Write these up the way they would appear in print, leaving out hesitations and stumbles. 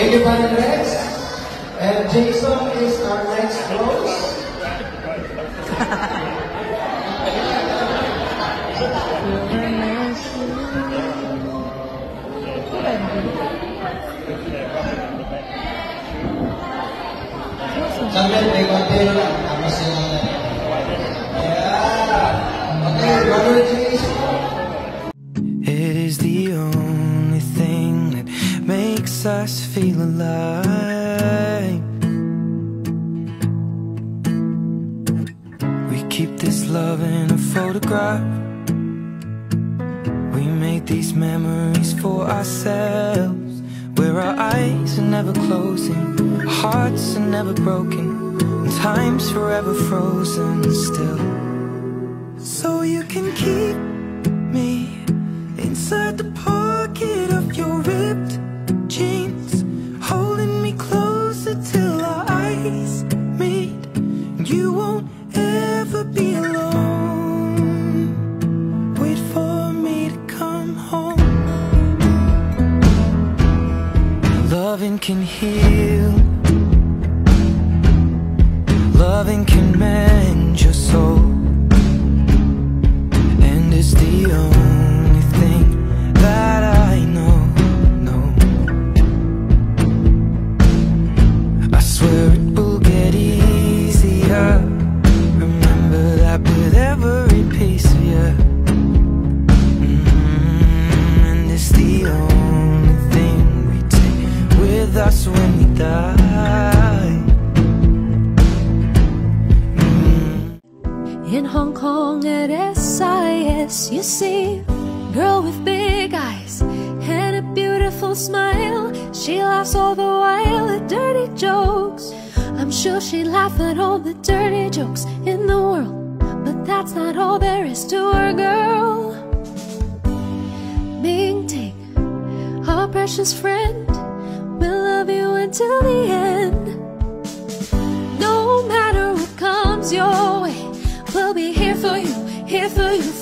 Thank you, Brother Rex. And Jason is our next host. Sambil may konti lang, tapos yung yeah. Okay, Brother Jason. It is the only thing that makes us feel alive. We keep this love in a photograph. We make these memories for ourselves, where our eyes are never closing, hearts are never broken, and time's forever frozen still. So you can keep me inside the pocket of your ripped jeans, holding me closer till our eyes meet. You won't ever be alone. Wait for me to come home. Loving can heal, loving can mend your soul, belong at SIS. You see, girl with big eyes and a beautiful smile. She laughs all the while at dirty jokes. I'm sure she'd laugh at all the dirty jokes in the world, but that's not all there is to her, girl. Ming Ting, our precious friend, we'll love you until the end. No matter what comes your way, we'll be here for you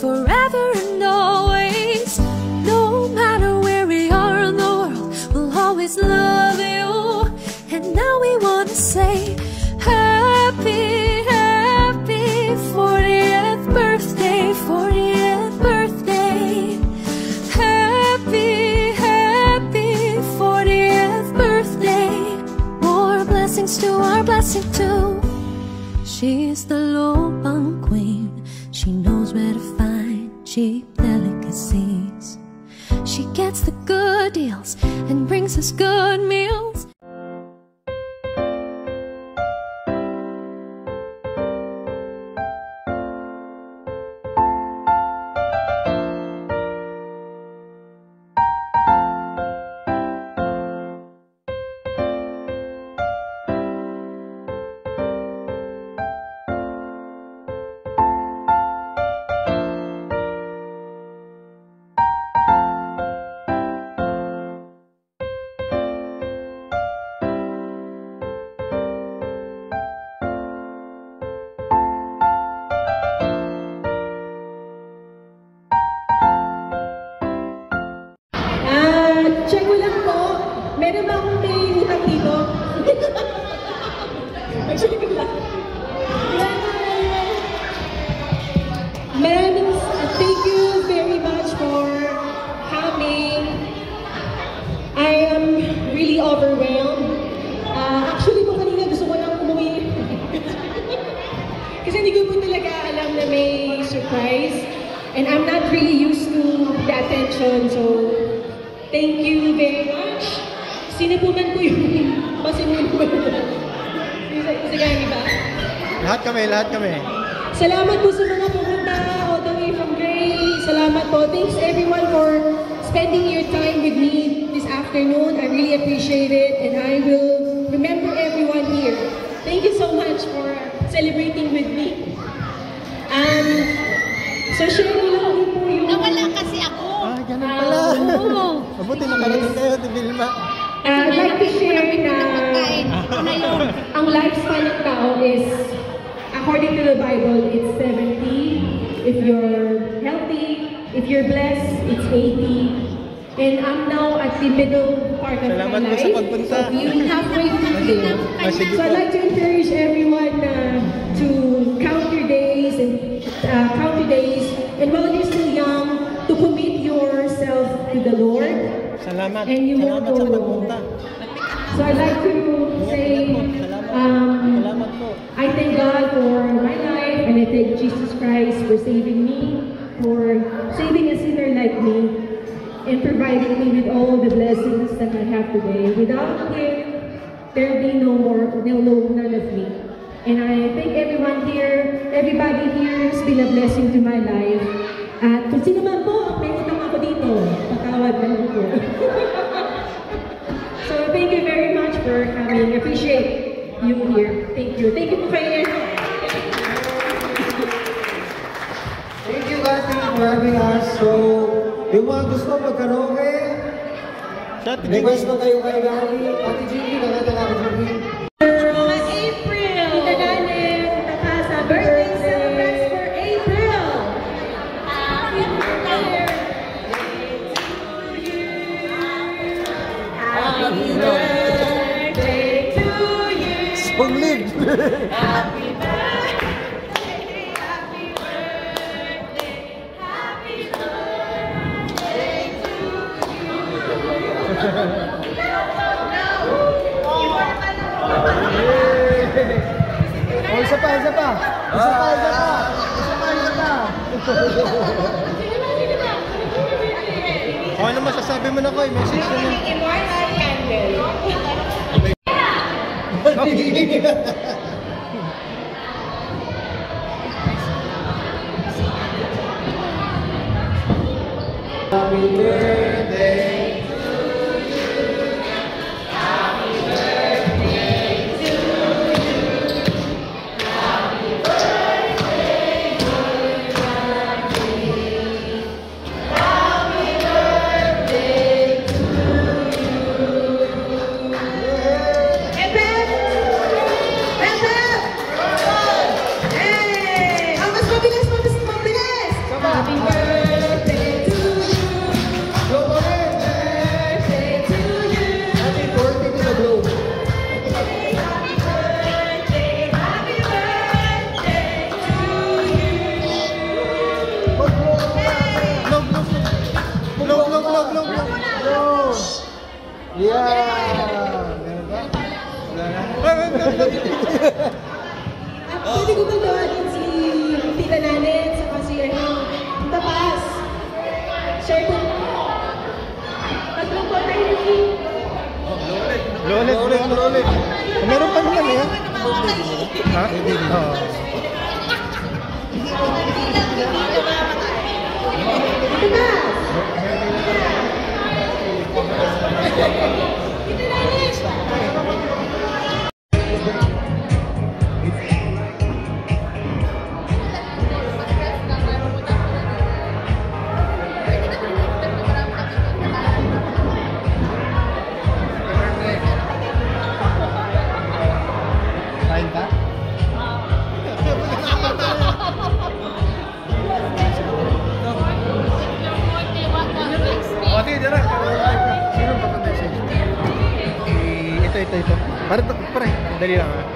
forever and always. No matter where we are in the world, we'll always love you. And now we wanna say happy, happy 40th birthday, 40th birthday. Happy, happy 40th birthday. More blessings to our blessing too. She's the lobang queen. She knows where to find cheap delicacies. She gets the good deals and brings us good meals. Check ko lang po, meron ba akong may utang dito? Actually, maraming thank you very much for coming. I am really overwhelmed. Actually po kanina gusto ko lang umuwi. Kasi hindi ko po talaga alam na may surprise. And I'm not really used to the attention, so thank you very much. Sinipunan ko yung pasimulan ko. Isa gani ba? Lahat kami. Salamat po sa mga pumunta all the way from Gray. Salamat po. Thanks everyone for spending your time with me this afternoon. I really appreciate it and I will remember everyone here. Thank you so much for celebrating with me. So share ko lang din po yung... Nawala kasi ako. Ganun pala. Mabuti nakarating kayo, Ate Vilma. I'd like to share na ang lifespan ng tao is, according to the Bible, it's 70. If you're healthy, if you're blessed, it's 80. And I'm now at the middle part of my life. Sa pagpunta. So you halfway through there. So I'd like to encourage everyone to count your days and while you're still young, to commit yourself to the Lord. Salamat. And you won't go wrong. So I'd like to say, I thank God for my life and I thank Jesus Christ for saving me, for saving a sinner like me, and providing me with all the blessings that I have today. Without Him, there'll be no none of me. And I thank everybody here has been a blessing to my life. At kung sino man po, may utang ako dito, patawad naman po. So thank you very much for coming. I appreciate you here. Thank you. Thank you po kayo. Thank you guys for having us. So, yung mga gusto magkaraoke, request na kayo kay Gary. Ate Gigi, nakata ka Ate Gigi. Happy birthday, happy birthday, happy birthday to you. Oh, isa pa. Ano masasabi mo na ko? Message mo na. Immortal candle. Happy birthday. Pwede ko bang tawagin si Tita Nanet sa si Tita Paz? Share po. Tatlong po tayo. Lolet. Meron pa naman eh. Ha? Oo. Tita Paz! Tita Nanet! Kain ka? O, sige, dyan. Sino ba ka message? Ito. Pare, dali lang ha.